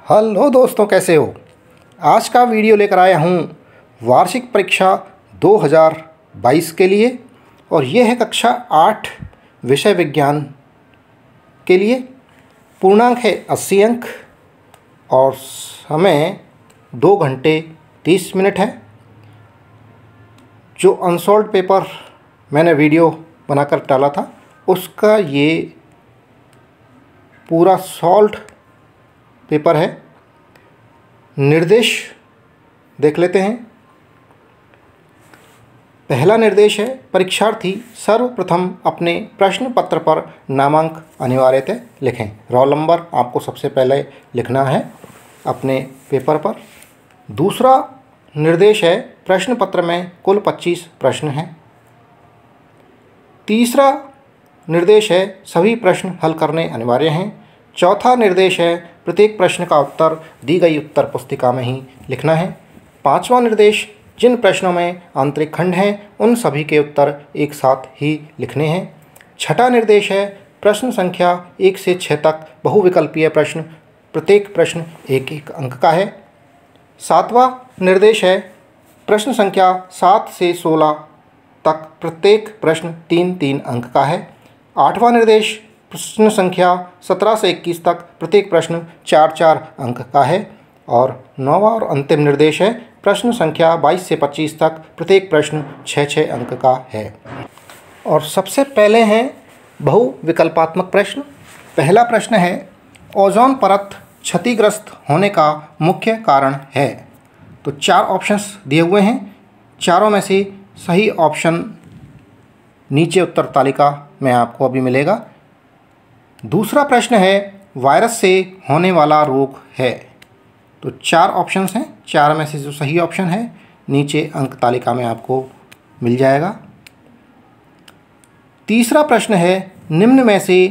Hello दोस्तों, कैसे हो। आज का वीडियो लेकर आया हूँ वार्षिक परीक्षा 2022 के लिए और ये है कक्षा 8 विषय विज्ञान के लिए। पूर्णांक है 80 अंक और समय 2 घंटे 30 मिनट है। जो अनसॉल्व्ड पेपर मैंने वीडियो बनाकर डाला था उसका ये पूरा सॉल्व्ड पेपर है। निर्देश देख लेते हैं। पहला निर्देश है, परीक्षार्थी सर्वप्रथम अपने प्रश्न पत्र पर नामांक अनिवार्यतः लिखें। रोल नंबर आपको सबसे पहले लिखना है अपने पेपर पर। दूसरा निर्देश है, प्रश्न पत्र में कुल 25 प्रश्न हैं। तीसरा निर्देश है, सभी प्रश्न हल करने अनिवार्य हैं। चौथा निर्देश है, प्रत्येक प्रश्न का उत्तर दी गई उत्तर पुस्तिका में ही लिखना है। पांचवा निर्देश, जिन प्रश्नों में आंतरिक खंड हैं उन सभी के उत्तर एक साथ ही लिखने हैं। छठा निर्देश है, प्रश्न संख्या 1 से 6 तक बहुविकल्पीय प्रश्न, प्रत्येक प्रश्न 1-1 अंक का है। सातवां निर्देश है, प्रश्न संख्या 7 से 16 तक प्रत्येक प्रश्न 3-3 अंक का है। आठवां निर्देश, प्रश्न संख्या 17 से 21 तक प्रत्येक प्रश्न 4-4 अंक का है। और नौवां और अंतिम निर्देश है, प्रश्न संख्या 22 से 25 तक प्रत्येक प्रश्न 6-6 अंक का है। और सबसे पहले हैं बहुविकल्पात्मक प्रश्न। पहला प्रश्न है, ओजोन परत क्षतिग्रस्त होने का मुख्य कारण है। तो 4 ऑप्शंस दिए हुए हैं, चारों में से सही ऑप्शन नीचे उत्तर तालिका में आपको अभी मिलेगा। दूसरा प्रश्न है, वायरस से होने वाला रोग है। तो 4 ऑप्शंस हैं, 4 में से जो सही ऑप्शन है नीचे अंक तालिका में आपको मिल जाएगा। तीसरा प्रश्न है, निम्न में से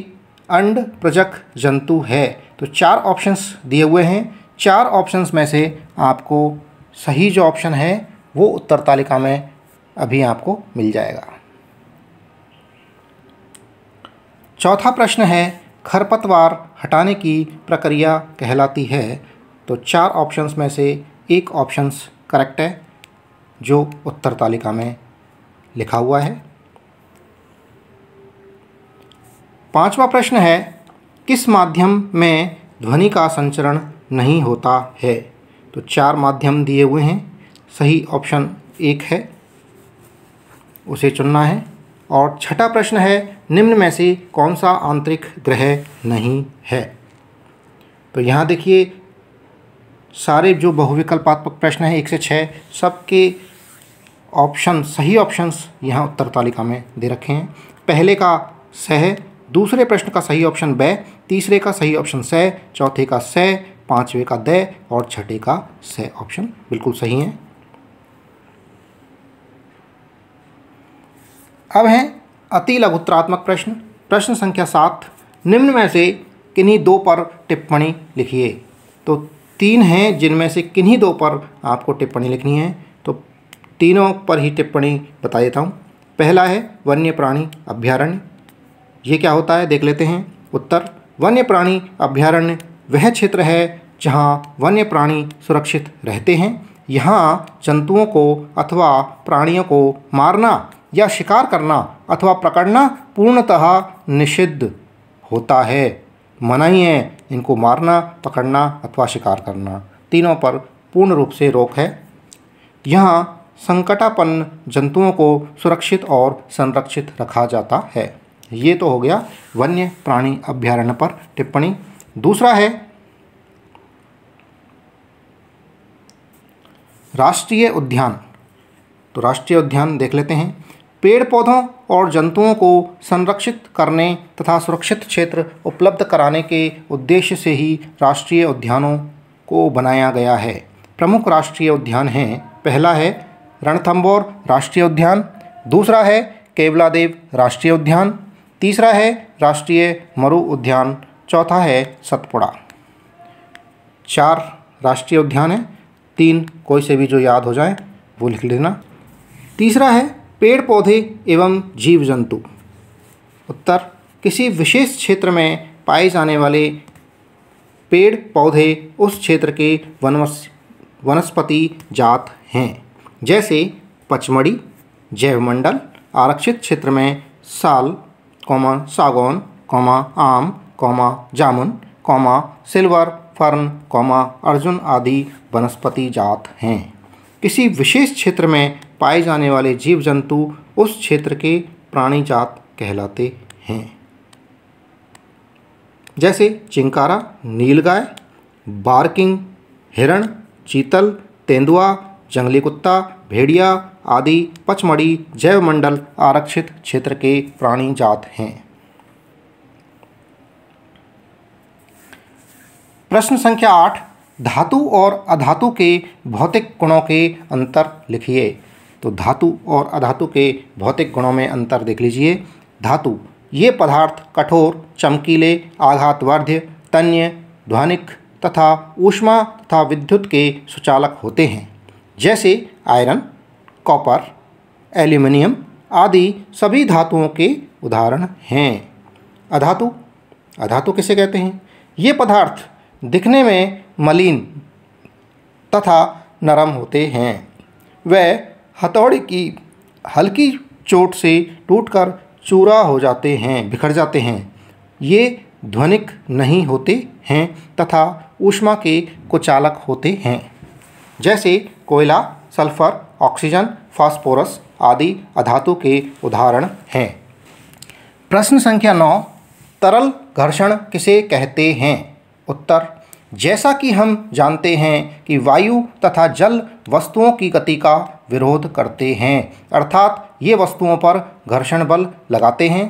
अंड प्रजक जंतु है। तो 4 ऑप्शंस दिए हुए हैं, 4 ऑप्शंस में से आपको सही जो ऑप्शन है वो उत्तर तालिका में अभी आपको मिल जाएगा। चौथा प्रश्न है, खरपतवार हटाने की प्रक्रिया कहलाती है। तो 4 ऑप्शंस में से एक ऑप्शंस करेक्ट है जो उत्तर तालिका में लिखा हुआ है। पांचवा प्रश्न है, किस माध्यम में ध्वनि का संचरण नहीं होता है। तो 4 माध्यम दिए हुए हैं, सही ऑप्शन 1 है, उसे चुनना है। और छठा प्रश्न है, निम्न में से कौन सा आंतरिक ग्रह नहीं है। तो यहाँ देखिए सारे जो बहुविकल्पात्मक प्रश्न हैं 1 से 6 सबके ऑप्शन, सही ऑप्शंस यहाँ उत्तर तालिका में दे रखे हैं। पहले का स है, दूसरे प्रश्न का सही ऑप्शन ब, तीसरे का सही ऑप्शन स, चौथे का स, पाँचवें का द और छठे का स ऑप्शन बिल्कुल सही हैं। अब है अति लघुत्तरात्मक प्रश्न। प्रश्न संख्या 7, निम्न में से किन्हीं 2 पर टिप्पणी लिखिए। तो 3 हैं जिनमें से किन्हीं 2 पर आपको टिप्पणी लिखनी है। तो तीनों पर ही टिप्पणी बता देता हूँ। पहला है वन्य प्राणी अभ्यारण्य। ये क्या होता है देख लेते हैं। उत्तर, वन्य प्राणी अभ्यारण्य वह क्षेत्र है जहाँ वन्य प्राणी सुरक्षित रहते हैं। यहाँ जंतुओं को अथवा प्राणियों को मारना या शिकार करना अथवा पकड़ना पूर्णतः निषिद्ध होता है। मनाही है इनको मारना, पकड़ना अथवा शिकार करना, तीनों पर पूर्ण रूप से रोक है। यहाँ संकटापन्न जंतुओं को सुरक्षित और संरक्षित रखा जाता है। ये तो हो गया वन्य प्राणी अभ्यारण्य पर टिप्पणी। दूसरा है राष्ट्रीय उद्यान। तो राष्ट्रीय उद्यान देख लेते हैं। पेड़ पौधों और जंतुओं को संरक्षित करने तथा सुरक्षित क्षेत्र उपलब्ध कराने के उद्देश्य से ही राष्ट्रीय उद्यानों को बनाया गया है। प्रमुख राष्ट्रीय उद्यान हैं, पहला है रणथंभौर राष्ट्रीय उद्यान, दूसरा है केवलादेव राष्ट्रीय उद्यान, तीसरा है राष्ट्रीय मरु उद्यान, चौथा है सतपुड़ा। 4 राष्ट्रीय उद्यान हैं, 3 कोई से भी जो याद हो जाए वो लिख लेना। तीसरा है पेड़ पौधे एवं जीव जंतु। उत्तर, किसी विशेष क्षेत्र में पाए जाने वाले पेड़ पौधे उस क्षेत्र के वनस्पति जात हैं। जैसे पचमढ़ी जैवमंडल आरक्षित क्षेत्र में साल, सागौन, आम, जामुन, सिल्वर फर्न, अर्जुन आदि वनस्पति जात हैं। किसी विशेष क्षेत्र में पाए जाने वाले जीव जंतु उस क्षेत्र के प्राणी जात कहलाते हैं। जैसे चिंकारा, नीलगाय, बार्किंग हिरण, चीतल, तेंदुआ, जंगली कुत्ता, भेड़िया आदि पचमढ़ी जैवमंडल आरक्षित क्षेत्र के प्राणी जात हैं। प्रश्न संख्या 8, धातु और अधातु के भौतिक गुणों के अंतर लिखिए। तो धातु और अधातु के भौतिक गुणों में अंतर देख लीजिए। धातु, ये पदार्थ कठोर, चमकीले, आघातवर्ध्य, तन्य, ध्वनिक तथा ऊष्मा तथा विद्युत के सुचालक होते हैं। जैसे आयरन, कॉपर, एल्यूमिनियम आदि सभी धातुओं के उदाहरण हैं। अधातु, अधातु किसे कहते हैं? ये पदार्थ दिखने में मलिन तथा नरम होते हैं। वह हथौड़ी की हल्की चोट से टूटकर चूरा हो जाते हैं, बिखर जाते हैं। ये ध्वनिक नहीं होते हैं तथा ऊष्मा के कुचालक होते हैं। जैसे कोयला, सल्फर, ऑक्सीजन, फास्फोरस आदि अधातु के उदाहरण हैं। प्रश्न संख्या 9, तरल घर्षण किसे कहते हैं? उत्तर, जैसा कि हम जानते हैं कि वायु तथा जल वस्तुओं की गति का विरोध करते हैं, अर्थात ये वस्तुओं पर घर्षण बल लगाते हैं।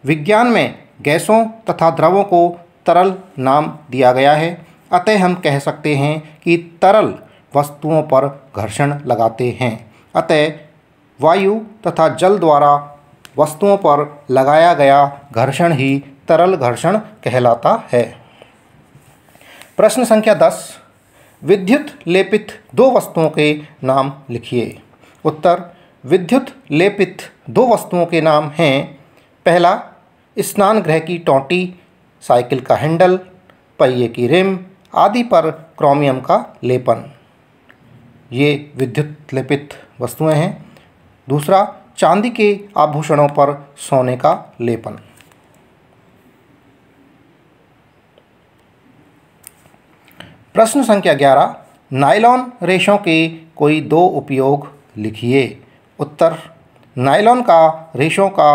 विज्ञान में गैसों तथा द्रवों को तरल नाम दिया गया है, अतः हम कह सकते हैं कि तरल वस्तुओं पर घर्षण लगाते हैं। अतः वायु तथा जल द्वारा वस्तुओं पर लगाया गया घर्षण ही तरल घर्षण कहलाता है। प्रश्न संख्या 10, विद्युत लेपित दो वस्तुओं के नाम लिखिए। उत्तर, विद्युत लेपित दो वस्तुओं के नाम हैं। पहला, स्नान गृह की टोंटी, साइकिल का हैंडल, पहिए की रिम आदि पर क्रोमियम का लेपन, ये विद्युत लेपित वस्तुएं हैं। दूसरा, चांदी के आभूषणों पर सोने का लेपन। प्रश्न संख्या 11, नायलॉन रेशों के कोई दो उपयोग लिखिए। उत्तर, नायलॉन का रेशों का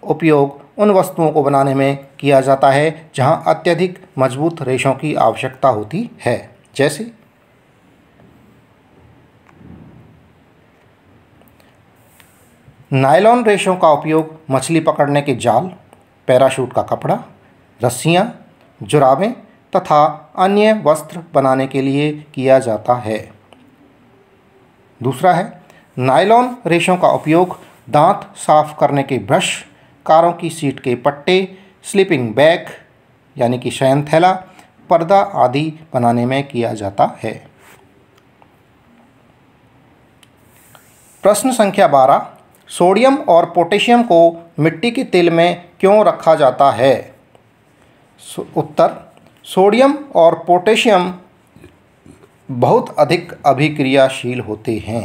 उपयोग उन वस्तुओं को बनाने में किया जाता है जहां अत्यधिक मजबूत रेशों की आवश्यकता होती है। जैसे नायलॉन रेशों का उपयोग मछली पकड़ने के जाल, पैराशूट का कपड़ा, रस्सियाँ, जुराबें तथा अन्य वस्त्र बनाने के लिए किया जाता है। दूसरा है, नायलॉन रेशों का उपयोग दांत साफ करने के ब्रश, कारों की सीट के पट्टे, स्लीपिंग बैग यानी कि शयन थैला, पर्दा आदि बनाने में किया जाता है। प्रश्न संख्या 12, सोडियम और पोटेशियम को मिट्टी के तेल में क्यों रखा जाता है? उत्तर, सोडियम और पोटेशियम बहुत अधिक अभिक्रियाशील होते हैं।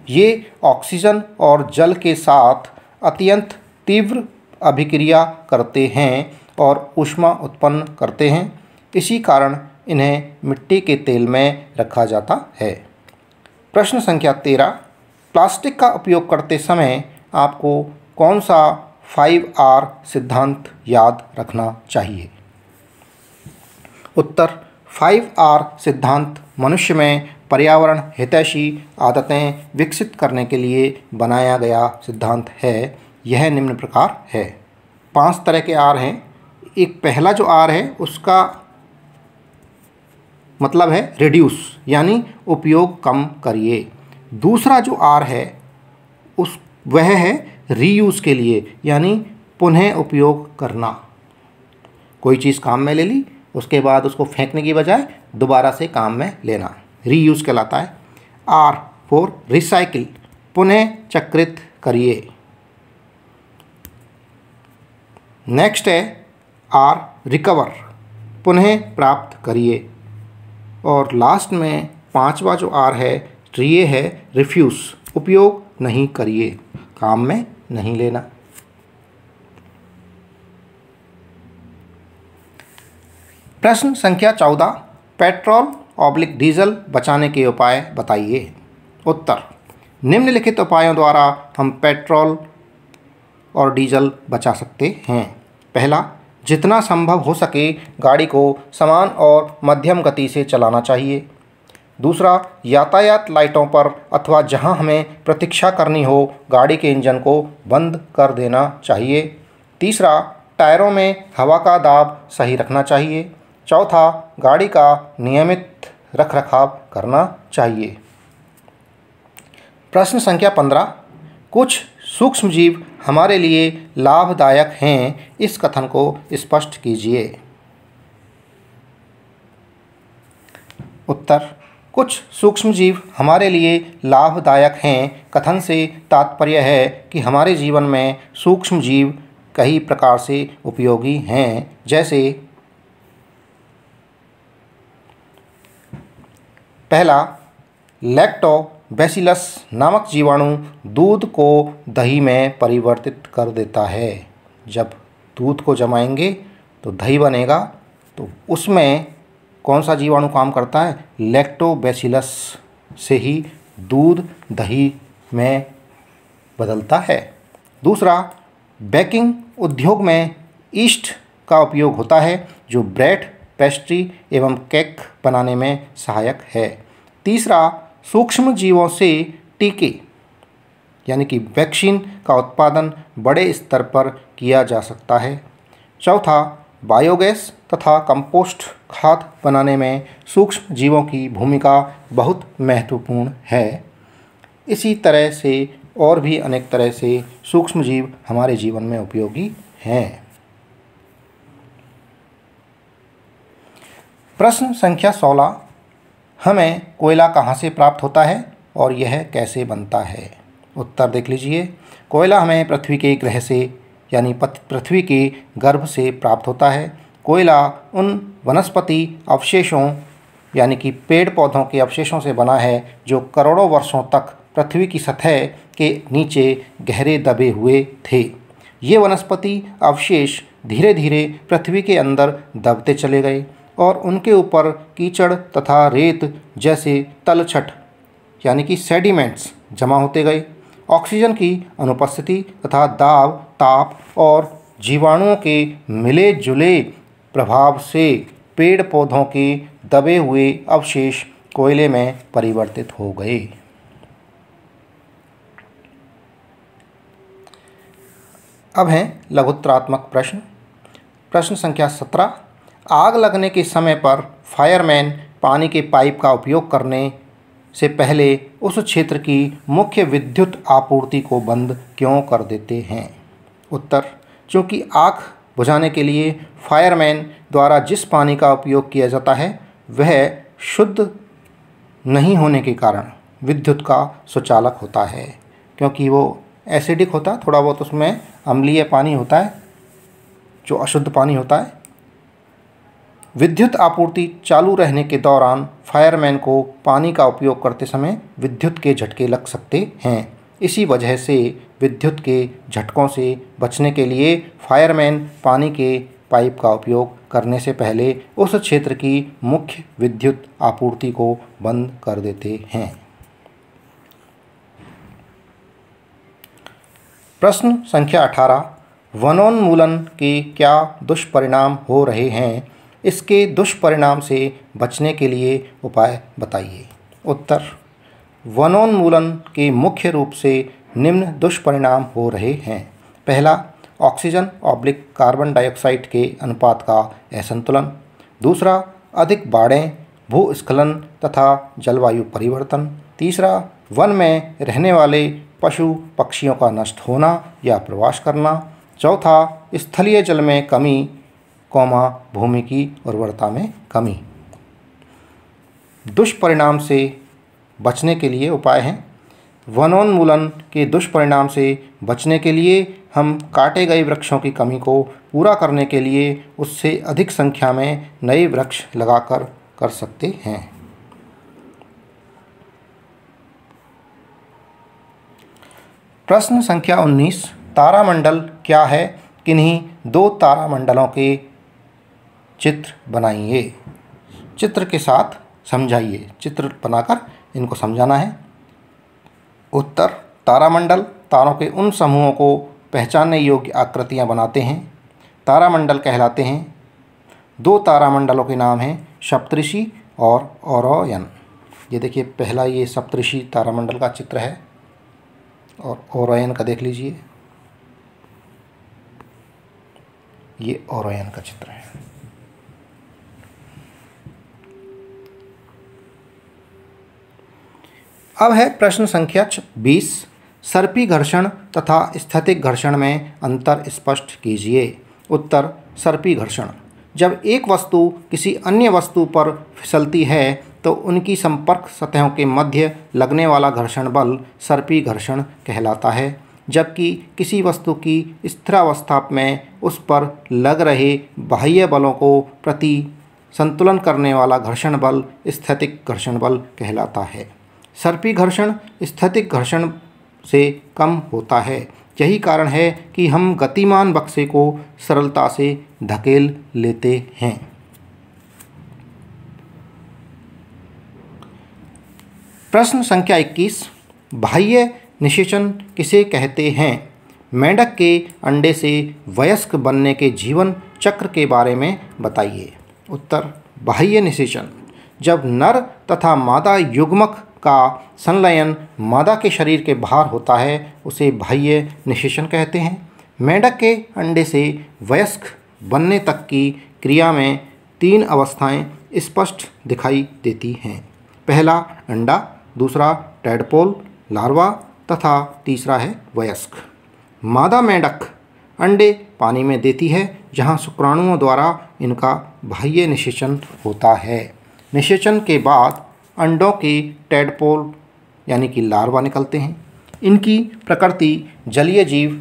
ये ऑक्सीजन और जल के साथ अत्यंत तीव्र अभिक्रिया करते हैं और ऊष्मा उत्पन्न करते हैं। इसी कारण इन्हें मिट्टी के तेल में रखा जाता है। प्रश्न संख्या 13, प्लास्टिक का उपयोग करते समय आपको कौन सा 5R सिद्धांत याद रखना चाहिए? उत्तर, 5R सिद्धांत मनुष्य में पर्यावरण हितैषी आदतें विकसित करने के लिए बनाया गया सिद्धांत है। यह निम्न प्रकार है। 5 तरह के R हैं। एक पहला जो R है उसका मतलब है रिड्यूस यानी उपयोग कम करिए। दूसरा जो R है वह है रीयूज़ के लिए यानी पुनः उपयोग करना। कोई चीज़ काम में ले ली, उसके बाद उसको फेंकने की बजाय दोबारा से काम में लेना, रीयूज़ कहलाता है। R फॉर रिसाइकिल, पुनः चक्रित करिए। नेक्स्ट है R रिकवर, पुनः प्राप्त करिए। और लास्ट में पांचवा जो आर है ये है रिफ्यूज़, उपयोग नहीं करिए, काम में नहीं लेना। प्रश्न संख्या 14, पेट्रोल / डीजल बचाने के उपाय बताइए। उत्तर, निम्नलिखित उपायों द्वारा हम पेट्रोल और डीजल बचा सकते हैं। पहला, जितना संभव हो सके गाड़ी को समान और मध्यम गति से चलाना चाहिए। दूसरा, यातायात लाइटों पर अथवा जहां हमें प्रतीक्षा करनी हो गाड़ी के इंजन को बंद कर देना चाहिए। तीसरा, टायरों में हवा का दाब सही रखना चाहिए। चौथा, गाड़ी का नियमित रखरखाव करना चाहिए। प्रश्न संख्या 15, कुछ सूक्ष्मजीव हमारे लिए लाभदायक हैं, इस कथन को स्पष्ट कीजिए। उत्तर, कुछ सूक्ष्मजीव हमारे लिए लाभदायक हैं कथन से तात्पर्य है कि हमारे जीवन में सूक्ष्मजीव कई प्रकार से उपयोगी हैं, जैसे पहला, लैक्टोबैसिलस नामक जीवाणु दूध को दही में परिवर्तित कर देता है। जब दूध को जमाएंगे तो दही बनेगा, तो उसमें कौन सा जीवाणु काम करता है? लैक्टोबैसिलस से ही दूध दही में बदलता है। दूसरा, बेकिंग उद्योग में ईस्ट का उपयोग होता है जो ब्रेड, पेस्ट्री एवं केक बनाने में सहायक है। तीसरा, सूक्ष्म जीवों से टीके यानी कि वैक्सीन का उत्पादन बड़े स्तर पर किया जा सकता है। चौथा, बायोगैस तथा कंपोस्ट खाद बनाने में सूक्ष्म जीवों की भूमिका बहुत महत्वपूर्ण है। इसी तरह से और भी अनेक तरह से सूक्ष्म जीव हमारे जीवन में उपयोगी हैं। प्रश्न संख्या 16, हमें कोयला कहाँ से प्राप्त होता है और यह कैसे बनता है? उत्तर देख लीजिए। कोयला हमें पृथ्वी के ग्रह से यानी पृथ्वी के गर्भ से प्राप्त होता है। कोयला उन वनस्पति अवशेषों यानी कि पेड़ पौधों के अवशेषों से बना है जो करोड़ों वर्षों तक पृथ्वी की सतह के नीचे गहरे दबे हुए थे। ये वनस्पति अवशेष धीरे धीरे पृथ्वी के अंदर दबते चले गए और उनके ऊपर कीचड़ तथा रेत जैसे तलछट यानी कि सेडिमेंट्स जमा होते गए। ऑक्सीजन की अनुपस्थिति तथा दाब, ताप और जीवाणुओं के मिले जुले प्रभाव से पेड़ पौधों के दबे हुए अवशेष कोयले में परिवर्तित हो गए। अब हैं लघुत्तरात्मक प्रश्न। प्रश्न संख्या 17, आग लगने के समय पर फायरमैन पानी के पाइप का उपयोग करने से पहले उस क्षेत्र की मुख्य विद्युत आपूर्ति को बंद क्यों कर देते हैं? उत्तर, क्योंकि आग बुझाने के लिए फायरमैन द्वारा जिस पानी का उपयोग किया जाता है वह शुद्ध नहीं होने के कारण विद्युत का सुचालक होता है, क्योंकि वो एसिडिक होता है, थोड़ा बहुत उसमें अम्लीय पानी होता है जो अशुद्ध पानी होता है। विद्युत आपूर्ति चालू रहने के दौरान फायरमैन को पानी का उपयोग करते समय विद्युत के झटके लग सकते हैं। इसी वजह से विद्युत के झटकों से बचने के लिए फायरमैन पानी के पाइप का उपयोग करने से पहले उस क्षेत्र की मुख्य विद्युत आपूर्ति को बंद कर देते हैं। प्रश्न संख्या 18, वनोन्मूलन के क्या दुष्परिणाम हो रहे हैं? इसके दुष्परिणाम से बचने के लिए उपाय बताइए। उत्तर, वनोन्मूलन के मुख्य रूप से निम्न दुष्परिणाम हो रहे हैं। पहला, ऑक्सीजन / कार्बन डाइऑक्साइड के अनुपात का असंतुलन। दूसरा, अधिक बाढ़ें, भूस्खलन तथा जलवायु परिवर्तन। तीसरा, वन में रहने वाले पशु पक्षियों का नष्ट होना या प्रवास करना। चौथा, स्थलीय जल में कमी, भूमि की उर्वरता में कमी। दुष्परिणाम से बचने के लिए उपाय हैं। वनोन्मूलन के दुष्परिणाम से बचने के लिए हम काटे गए वृक्षों की कमी को पूरा करने के लिए उससे अधिक संख्या में नए वृक्ष लगाकर कर सकते हैं। प्रश्न संख्या 19, तारामंडल क्या है? किन्हीं 2 तारामंडलों के चित्र बनाइए। चित्र के साथ समझाइए, चित्र बनाकर इनको समझाना है। उत्तर, तारामंडल तारों के उन समूहों को पहचानने योग्य आकृतियाँ बनाते हैं, तारामंडल कहलाते हैं। 2 तारामंडलों के नाम हैं सप्तऋषि और ओरियन। ये देखिए, पहला ये सप्तऋषि तारामंडल का चित्र है और ओरियन का देख लीजिए, ये ओरियन का चित्र है। अब है प्रश्न संख्या 20, सर्पी घर्षण तथा स्थैतिक घर्षण में अंतर स्पष्ट कीजिए। उत्तर, सर्पी घर्षण, जब एक वस्तु किसी अन्य वस्तु पर फिसलती है तो उनकी संपर्क सतहों के मध्य लगने वाला घर्षण बल सर्पी घर्षण कहलाता है, जबकि किसी वस्तु की स्थिरावस्था में उस पर लग रहे बाह्य बलों को प्रति संतुलन करने वाला घर्षण बल स्थैतिक घर्षण बल कहलाता है। सर्पी घर्षण स्थैतिक घर्षण से कम होता है। यही कारण है कि हम गतिमान बक्से को सरलता से धकेल लेते हैं। प्रश्न संख्या 21, बाह्य निषेचन किसे कहते हैं? मेंढक के अंडे से वयस्क बनने के जीवन चक्र के बारे में बताइए। उत्तर, बाह्य निषेचन, जब नर तथा मादा युग्मक का संलयन मादा के शरीर के बाहर होता है उसे बाह्य निषेचन कहते हैं। मेंढक के अंडे से वयस्क बनने तक की क्रिया में 3 अवस्थाएं स्पष्ट दिखाई देती हैं। पहला अंडा, दूसरा टैडपोल लार्वा तथा तीसरा है वयस्क। मादा मेंढक अंडे पानी में देती है जहां शुक्राणुओं द्वारा इनका बाह्य निषेचन होता है। निषेचन के बाद अंडों के टैडपोल यानी कि लार्वा निकलते हैं। इनकी प्रकृति जलीय जीव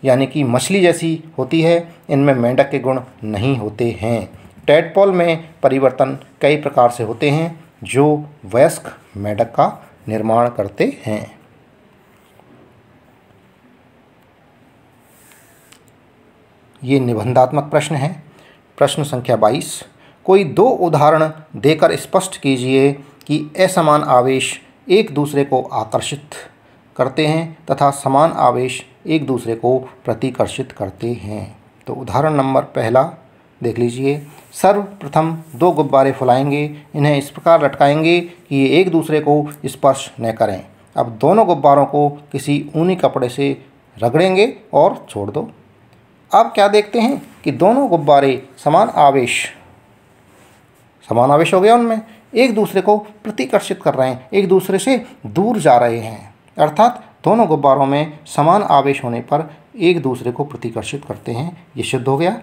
यानी कि मछली जैसी होती है, इनमें मेंढक के गुण नहीं होते हैं। टैडपोल में परिवर्तन कई प्रकार से होते हैं जो वयस्क मेंढक का निर्माण करते हैं। ये निबंधात्मक प्रश्न है। प्रश्न संख्या 22, कोई 2 उदाहरण देकर स्पष्ट कीजिए कि असमान आवेश एक दूसरे को आकर्षित करते हैं तथा समान आवेश एक दूसरे को प्रतिकर्षित करते हैं। तो उदाहरण नंबर पहला देख लीजिए। सर्वप्रथम 2 गुब्बारे फुलाएंगे, इन्हें इस प्रकार लटकाएंगे कि ये एक दूसरे को स्पर्श न करें। अब दोनों गुब्बारों को किसी ऊनी कपड़े से रगड़ेंगे और छोड़ दो। अब क्या देखते हैं कि दोनों गुब्बारे समान आवेश हो गया, उनमें एक दूसरे को प्रतिकर्षित कर रहे हैं, एक दूसरे से दूर जा रहे हैं। अर्थात दोनों गुब्बारों में समान आवेश होने पर एक दूसरे को प्रतिकर्षित करते हैं। ये सिद्ध हो गया।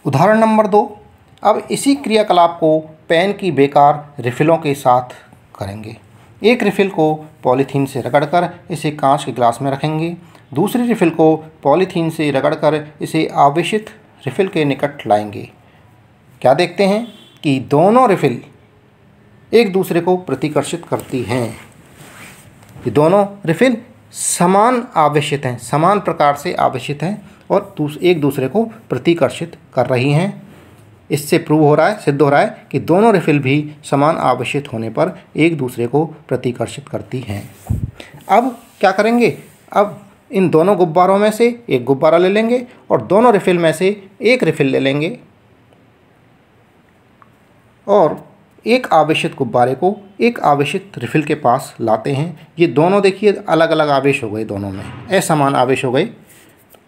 उदाहरण नंबर 2, अब इसी क्रियाकलाप को पेन की बेकार रिफिलों के साथ करेंगे। एक रिफिल को पॉलीथीन से रगड़कर इसे कांच के गिलास में रखेंगे, दूसरी रिफिल को पॉलीथीन से रगड़कर इसे आवेशित रिफिल के निकट लाएंगे। क्या देखते हैं कि दोनों रिफिल एक दूसरे को प्रतिकर्षित करती हैं। ये दोनों रिफिल समान आवेशित हैं, समान प्रकार से आवेशित हैं और एक दूसरे को प्रतिकर्षित कर रही हैं। इससे प्रूव हो रहा है, सिद्ध हो रहा है कि दोनों रिफिल भी समान आवेशित होने पर एक दूसरे को प्रतिकर्षित करती हैं। अब क्या करेंगे? अब इन दोनों गुब्बारों में से एक गुब्बारा ले लेंगे और दोनों रिफिल में से एक रिफिल ले लेंगे और एक आवेशित गुब्बारे को एक आवेशित रिफिल के पास लाते हैं। ये दोनों देखिए अलग अलग आवेश हो गए, दोनों में असमान आवेश हो गए।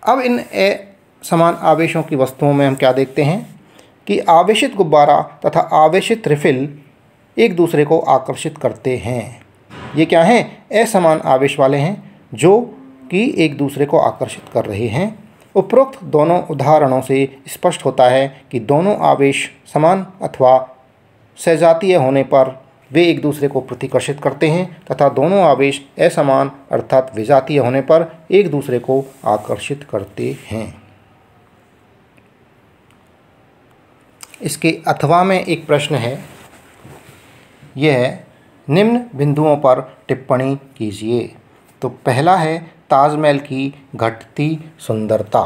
अब इन असमान आवेशों की वस्तुओं में हम क्या देखते हैं कि आवेशित गुब्बारा तथा आवेशित रिफिल एक दूसरे को आकर्षित करते हैं। ये क्या हैं? असमान आवेश वाले हैं जो कि एक दूसरे को आकर्षित कर रहे हैं। उपरोक्त दोनों उदाहरणों से स्पष्ट होता है कि दोनों आवेश समान अथवा सजातीय होने पर वे एक दूसरे को प्रतिकर्षित करते हैं तथा दोनों आवेश असमान अर्थात विजातीय होने पर एक दूसरे को आकर्षित करते हैं। इसके अथवा में एक प्रश्न है, यह है निम्न बिंदुओं पर टिप्पणी कीजिए। तो पहला है ताजमहल की घटती सुंदरता।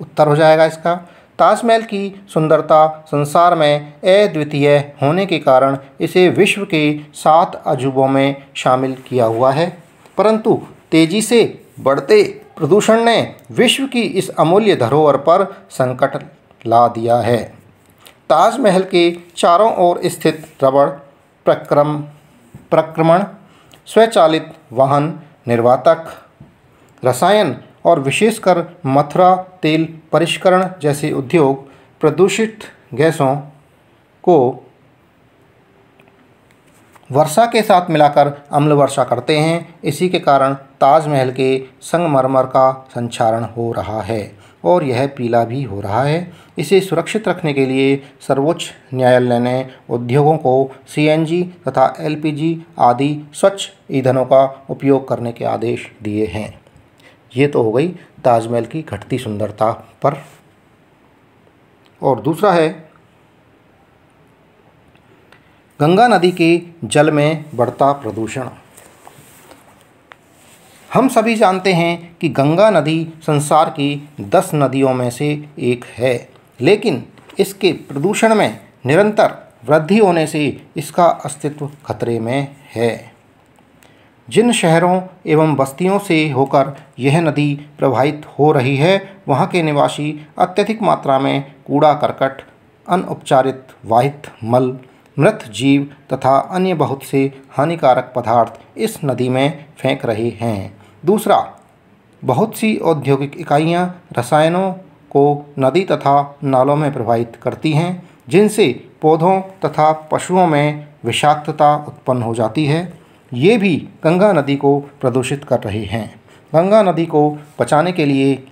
उत्तर हो जाएगा इसका, ताजमहल की सुंदरता संसार में अद्वितीय होने के कारण इसे विश्व के 7 अजूबों में शामिल किया हुआ है, परंतु तेजी से बढ़ते प्रदूषण ने विश्व की इस अमूल्य धरोहर पर संकट ला दिया है। ताजमहल के चारों ओर स्थित रबड़ प्रक्रमण, स्वचालित वाहन, निर्वातक, रसायन और विशेषकर मथुरा तेल परिष्करण जैसे उद्योग प्रदूषित गैसों को वर्षा के साथ मिलाकर अम्ल वर्षा करते हैं। इसी के कारण ताजमहल के संगमरमर का संक्षारण हो रहा है और यह पीला भी हो रहा है। इसे सुरक्षित रखने के लिए सर्वोच्च न्यायालय ने उद्योगों को CNG तथा LPG आदि स्वच्छ ईंधनों का उपयोग करने के आदेश दिए हैं। ये तो हो गई ताजमहल की घटती सुंदरता पर। और दूसरा है गंगा नदी के जल में बढ़ता प्रदूषण। हम सभी जानते हैं कि गंगा नदी संसार की 10 नदियों में से एक है, लेकिन इसके प्रदूषण में निरंतर वृद्धि होने से इसका अस्तित्व खतरे में है। जिन शहरों एवं बस्तियों से होकर यह नदी प्रवाहित हो रही है, वहाँ के निवासी अत्यधिक मात्रा में कूड़ा करकट, अनउपचारित वाहित मल, मृत जीव तथा अन्य बहुत से हानिकारक पदार्थ इस नदी में फेंक रहे हैं। दूसरा, बहुत सी औद्योगिक इकाइयाँ रसायनों को नदी तथा नालों में प्रवाहित करती हैं, जिनसे पौधों तथा पशुओं में विषाक्तता उत्पन्न हो जाती है। ये भी गंगा नदी को प्रदूषित कर रहे हैं। गंगा नदी को बचाने के लिए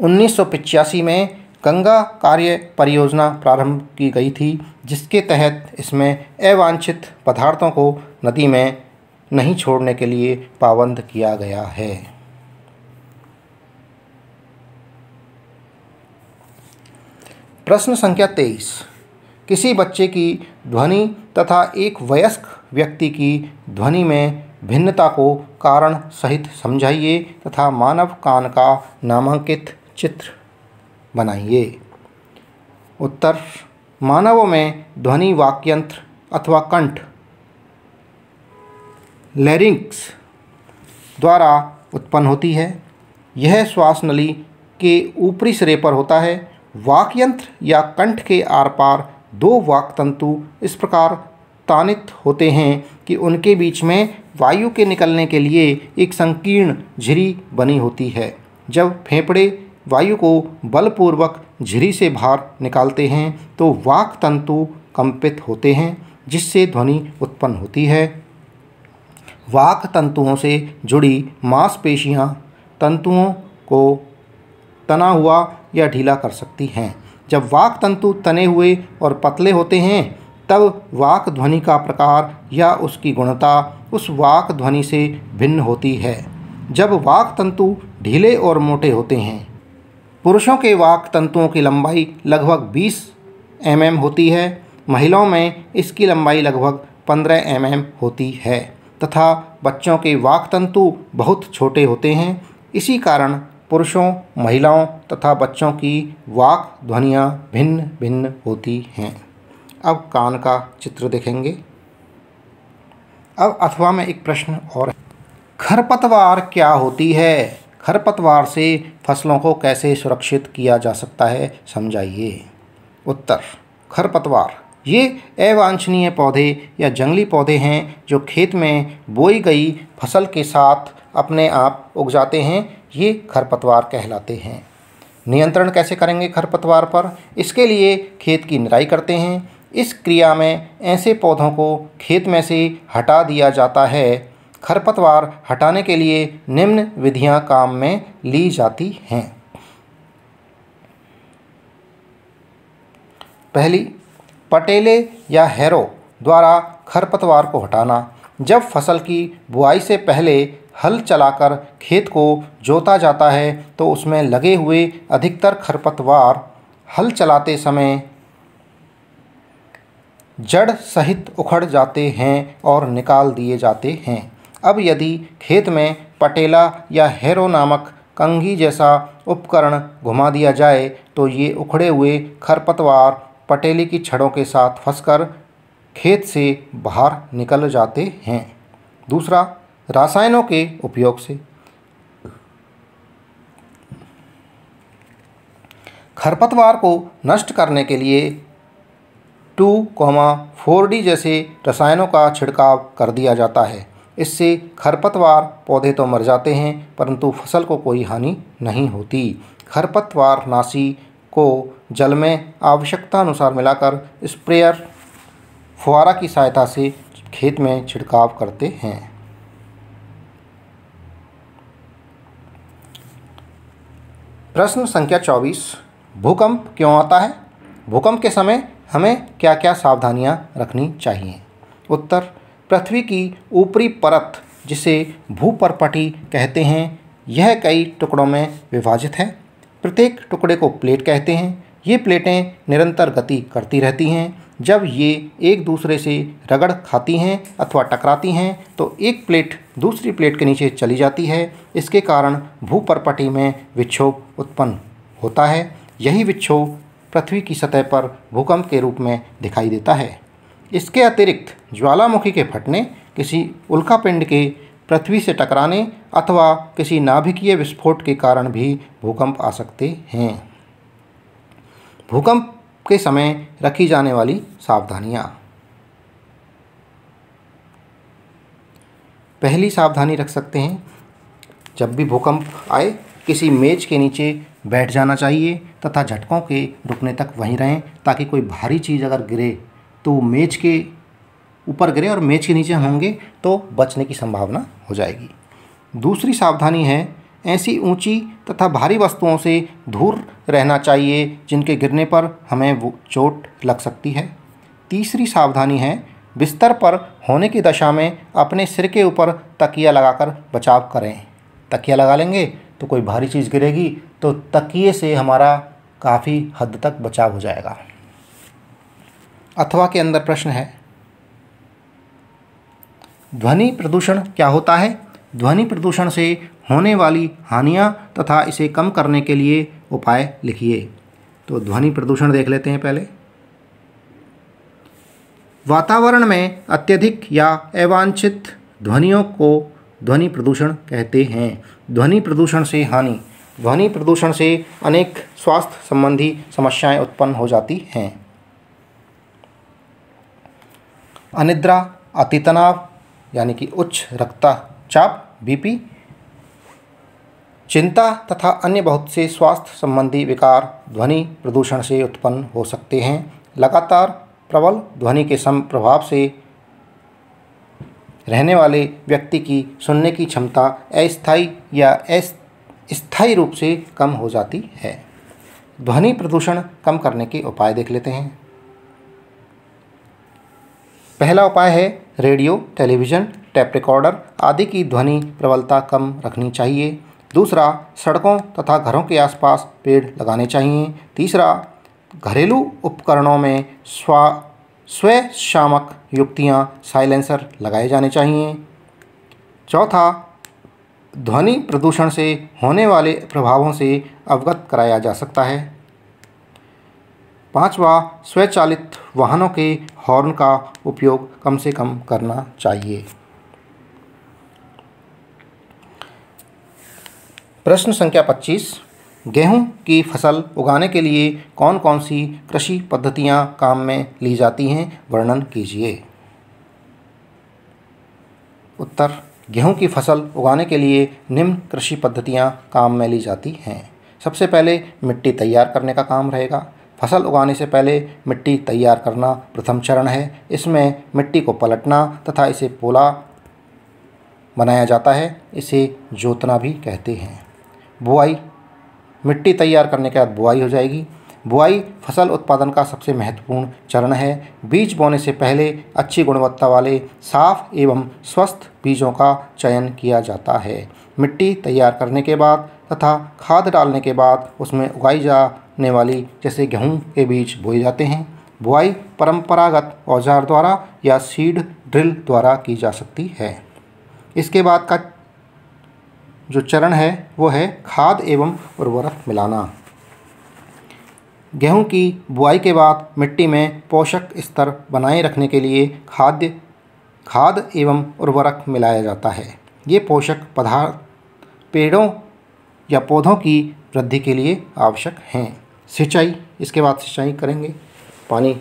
1985 में गंगा कार्य परियोजना प्रारंभ की गई थी, जिसके तहत इसमें अवांछित पदार्थों को नदी में नहीं छोड़ने के लिए पाबंद किया गया है। प्रश्न संख्या 23। किसी बच्चे की ध्वनि तथा एक वयस्क व्यक्ति की ध्वनि में भिन्नता को कारण सहित समझाइए तथा मानव कान का नामांकित चित्र बनाइए। उत्तर, मानवों में ध्वनि वाक्यंत्र अथवा कंठ लैरिंक्स द्वारा उत्पन्न होती है। यह श्वास नली के ऊपरी सिरे पर होता है। वाक्यंत्र या कंठ के आर पार 2 वाक तंतु इस प्रकार तानित होते हैं कि उनके बीच में वायु के निकलने के लिए एक संकीर्ण झिरी बनी होती है। जब फेफड़े वायु को बलपूर्वक झिरी से बाहर निकालते हैं तो वाक तंतु कंपित होते हैं, जिससे ध्वनि उत्पन्न होती है। वाक तंतुओं से जुड़ी मांसपेशियां तंतुओं को तना हुआ या ढीला कर सकती हैं। जब वाक तंतु तने हुए और पतले होते हैं, तब वाक ध्वनि का प्रकार या उसकी गुणता उस वाक ध्वनि से भिन्न होती है। जब वाक तंतु ढीले और मोटे होते हैं, पुरुषों के वाक तंतुओं की लंबाई लगभग 20 mm होती है, महिलाओं में इसकी लंबाई लगभग 15 mm होती है तथा बच्चों के वाक तंतु बहुत छोटे होते हैं। इसी कारण पुरुषों, महिलाओं तथा बच्चों की वाक ध्वनियाँ भिन्न भिन्न होती हैं। अब कान का चित्र देखेंगे। अब अथवा में एक प्रश्न और है, खरपतवार क्या होती है? खरपतवार से फसलों को कैसे सुरक्षित किया जा सकता है, समझाइए। उत्तर, खरपतवार ये अवांछनीय पौधे या जंगली पौधे हैं जो खेत में बोई गई फसल के साथ अपने आप उग जाते हैं। ये खरपतवार कहलाते हैं। नियंत्रण कैसे करेंगे खरपतवार पर? इसके लिए खेत की निराई करते हैं। इस क्रिया में ऐसे पौधों को खेत में से हटा दिया जाता है। खरपतवार हटाने के लिए निम्न विधियां काम में ली जाती हैं। पहली, पटेले या हैरो द्वारा खरपतवार को हटाना। जब फसल की बुआई से पहले हल चलाकर खेत को जोता जाता है तो उसमें लगे हुए अधिकतर खरपतवार हल चलाते समय जड़ सहित उखड़ जाते हैं और निकाल दिए जाते हैं। अब यदि खेत में पटेला या हैरो नामक कंघी जैसा उपकरण घुमा दिया जाए तो ये उखड़े हुए खरपतवार पटेली की छड़ों के साथ फंसकर खेत से बाहर निकल जाते हैं। दूसरा, रासायनों के उपयोग से। खरपतवार को नष्ट करने के लिए 2,4-D जैसे रसायनों का छिड़काव कर दिया जाता है। इससे खरपतवार पौधे तो मर जाते हैं परंतु फसल को कोई हानि नहीं होती। खरपतवार नाशी को जल में आवश्यकता अनुसार मिलाकर स्प्रेयर फुहारा की सहायता से खेत में छिड़काव करते हैं। प्रश्न संख्या 24, भूकंप क्यों आता है? भूकंप के समय हमें क्या क्या सावधानियां रखनी चाहिए? उत्तर, पृथ्वी की ऊपरी परत जिसे भूपर्पटी कहते हैं, यह कई टुकड़ों में विभाजित है। प्रत्येक टुकड़े को प्लेट कहते हैं। ये प्लेटें निरंतर गति करती रहती हैं। जब ये एक दूसरे से रगड़ खाती हैं अथवा टकराती हैं तो एक प्लेट दूसरी प्लेट के नीचे चली जाती है। इसके कारण भूपर्पटी में विक्षोभ उत्पन्न होता है। यही विक्षोभ पृथ्वी की सतह पर भूकंप के रूप में दिखाई देता है। इसके अतिरिक्त ज्वालामुखी के फटने, किसी उल्कापिंड के पृथ्वी से टकराने अथवा किसी नाभिकीय विस्फोट के कारण भी भूकंप आ सकते हैं। भूकंप के समय रखी जाने वाली सावधानियाँ। पहली सावधानी रख सकते हैं, जब भी भूकंप आए किसी मेज के नीचे बैठ जाना चाहिए तथा झटकों के रुकने तक वहीं रहें ताकि कोई भारी चीज़ अगर गिरे तो मेज के ऊपर गिरे और मेज के नीचे होंगे तो बचने की संभावना हो जाएगी। दूसरी सावधानी है, ऐसी ऊंची तथा भारी वस्तुओं से दूर रहना चाहिए जिनके गिरने पर हमें वो चोट लग सकती है। तीसरी सावधानी है, बिस्तर पर होने की दशा में अपने सिर के ऊपर तकिया लगाकर बचाव करें। तकिया लगा लेंगे तो कोई भारी चीज़ गिरेगी तो तकिए से हमारा काफ़ी हद तक बचाव हो जाएगा। अथवा के अंदर प्रश्न है, ध्वनि प्रदूषण क्या होता है? ध्वनि प्रदूषण से होने वाली हानियाँ तथा इसे कम करने के लिए उपाय लिखिए। तो ध्वनि प्रदूषण देख लेते हैं पहले। वातावरण में अत्यधिक या अवांछित ध्वनियों को ध्वनि प्रदूषण कहते हैं। ध्वनि प्रदूषण से हानि, ध्वनि प्रदूषण से अनेक स्वास्थ्य संबंधी समस्याएं उत्पन्न हो जाती हैं। अनिद्रा, अतितनाव यानी कि उच्च रक्तचाप बीपी, चिंता तथा अन्य बहुत से स्वास्थ्य संबंधी विकार ध्वनि प्रदूषण से उत्पन्न हो सकते हैं। लगातार प्रबल ध्वनि के प्रभाव से रहने वाले व्यक्ति की सुनने की क्षमता अस्थायी या स्थायी रूप से कम हो जाती है। ध्वनि प्रदूषण कम करने के उपाय देख लेते हैं। पहला उपाय है, रेडियो, टेलीविज़न, टेप रिकॉर्डर आदि की ध्वनि प्रबलता कम रखनी चाहिए। दूसरा, सड़कों तथा घरों के आसपास पेड़ लगाने चाहिए। तीसरा, घरेलू उपकरणों में स्वशामक युक्तियाँ साइलेंसर लगाए जाने चाहिए। चौथा, ध्वनि प्रदूषण से होने वाले प्रभावों से अवगत कराया जा सकता है। पांचवा, स्वचालित वाहनों के हॉर्न का उपयोग कम से कम करना चाहिए। प्रश्न संख्या 25, गेहूं की फसल उगाने के लिए कौन कौन सी कृषि पद्धतियां काम में ली जाती हैं, वर्णन कीजिए। उत्तर, गेहूं की फसल उगाने के लिए निम्न कृषि पद्धतियां काम में ली जाती हैं। सबसे पहले मिट्टी तैयार करने का काम रहेगा। फसल उगाने से पहले मिट्टी तैयार करना प्रथम चरण है। इसमें मिट्टी को पलटना तथा इसे पोला बनाया जाता है। इसे जोतना भी कहते हैं। बुआई, मिट्टी तैयार करने के बाद बुआई हो जाएगी। बुआई फसल उत्पादन का सबसे महत्वपूर्ण चरण है। बीज बोने से पहले अच्छी गुणवत्ता वाले साफ एवं स्वस्थ बीजों का चयन किया जाता है। मिट्टी तैयार करने के बाद तथा खाद डालने के बाद उसमें उगाई जाने वाली जैसे गेहूँ के बीज बोए जाते हैं। बुआई परंपरागत औजार द्वारा या सीड ड्रिल द्वारा की जा सकती है। इसके बाद का जो चरण है वो है खाद एवं उर्वरक मिलाना। गेहूं की बुआई के बाद मिट्टी में पोषक स्तर बनाए रखने के लिए खाद एवं उर्वरक मिलाया जाता है। ये पोषक पदार्थ पेड़ों या पौधों की वृद्धि के लिए आवश्यक हैं। सिंचाई, इसके बाद सिंचाई करेंगे, पानी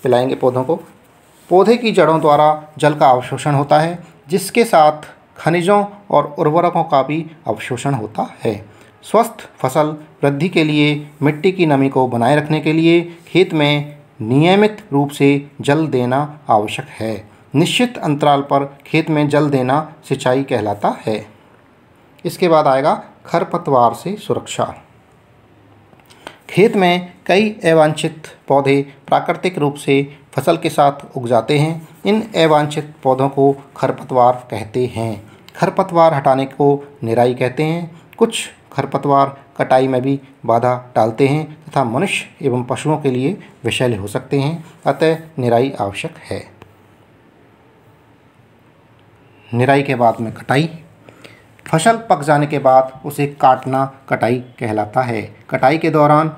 पिलाएंगे पौधों को। पौधे की जड़ों द्वारा जल का अवशोषण होता है, जिसके साथ खनिजों और उर्वरकों का भी अवशोषण होता है। स्वस्थ फसल वृद्धि के लिए मिट्टी की नमी को बनाए रखने के लिए खेत में नियमित रूप से जल देना आवश्यक है। निश्चित अंतराल पर खेत में जल देना सिंचाई कहलाता है। इसके बाद आएगा खरपतवार से सुरक्षा। खेत में कई अवांछित पौधे प्राकृतिक रूप से फसल के साथ उग जाते हैं। इन अवांछित पौधों को खरपतवार कहते हैं। खरपतवार हटाने को निराई कहते हैं। कुछ खरपतवार कटाई में भी बाधा डालते हैं तथा मनुष्य एवं पशुओं के लिए विषैले हो सकते हैं, अतः निराई आवश्यक है। निराई के बाद में कटाई। फसल पक जाने के बाद उसे काटना कटाई कहलाता है। कटाई के दौरान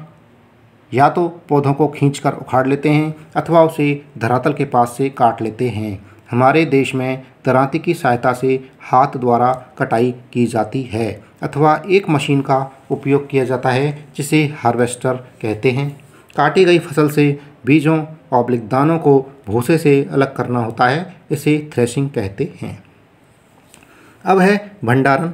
या तो पौधों को खींचकर उखाड़ लेते हैं अथवा उसे धरातल के पास से काट लेते हैं। हमारे देश में दरांती की सहायता से हाथ द्वारा कटाई की जाती है अथवा एक मशीन का उपयोग किया जाता है जिसे हार्वेस्टर कहते हैं। काटी गई फसल से बीजों और दानों को भूसे से अलग करना होता है, इसे थ्रेशिंग कहते हैं। अब है भंडारण।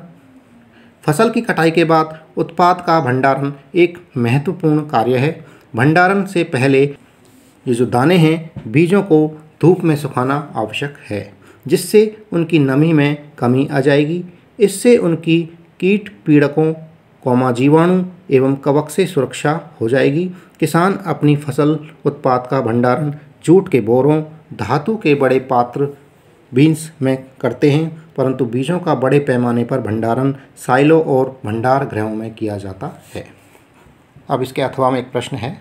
फसल की कटाई के बाद उत्पाद का भंडारण एक महत्वपूर्ण कार्य है। भंडारण से पहले ये जो दाने हैं बीजों को धूप में सुखाना आवश्यक है, जिससे उनकी नमी में कमी आ जाएगी। इससे उनकी कीट पीड़कों जीवाणु एवं कवक से सुरक्षा हो जाएगी। किसान अपनी फसल उत्पाद का भंडारण जूट के बोरों, धातु के बड़े पात्र बीन्स में करते हैं, परंतु बीजों का बड़े पैमाने पर भंडारण साइलो और भंडार गृहों में किया जाता है। अब इसके अथवा में एक प्रश्न है,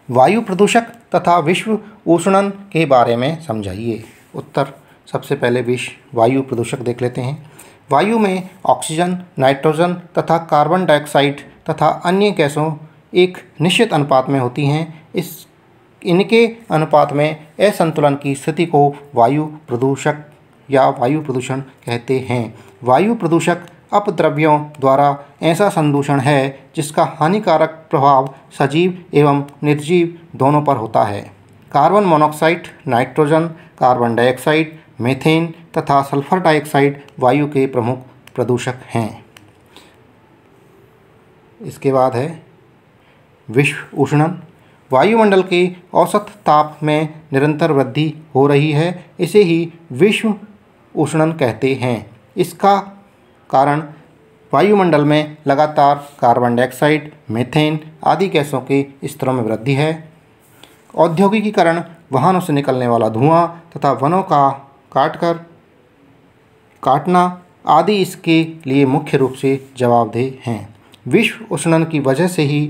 वायु प्रदूषक तथा विश्व उष्णन के बारे में समझाइए। उत्तर, सबसे पहले वायु प्रदूषक देख लेते हैं। वायु में ऑक्सीजन, नाइट्रोजन तथा कार्बन डाइऑक्साइड तथा अन्य गैसों एक निश्चित अनुपात में होती हैं। इनके अनुपात में असंतुलन की स्थिति को वायु प्रदूषक या वायु प्रदूषण कहते हैं। वायु प्रदूषक अपद्रव्यों द्वारा ऐसा संदूषण है जिसका हानिकारक प्रभाव सजीव एवं निर्जीव दोनों पर होता है। Carbon monoxide, nitrogen, carbon dioxide, methane तथा सल्फर डाइऑक्साइड वायु के प्रमुख प्रदूषक हैं। इसके बाद है विश्व उष्णन। वायुमंडल के औसत ताप में निरंतर वृद्धि हो रही है, इसे ही विश्व उष्णन कहते हैं। इसका कारण वायुमंडल में लगातार कार्बन डाइऑक्साइड, मीथेन आदि गैसों के स्तरों में वृद्धि है। औद्योगिकीकरण, वाहनों से निकलने वाला धुआं तथा वनों का काटना आदि इसके लिए मुख्य रूप से जवाबदेह हैं। विश्व उष्णन की वजह से ही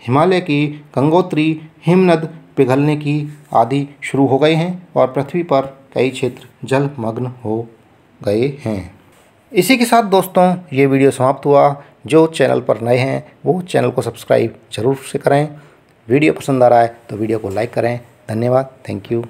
हिमालय की गंगोत्री हिमनद पिघलने की आदि शुरू हो गए हैं और पृथ्वी पर कई क्षेत्र जलमग्न हो गए हैं। इसी के साथ दोस्तों ये वीडियो समाप्त हुआ। जो चैनल पर नए हैं वो चैनल को सब्सक्राइब जरूर से करें। वीडियो पसंद आ रहा है तो वीडियो को लाइक करें। धन्यवाद। Thank you.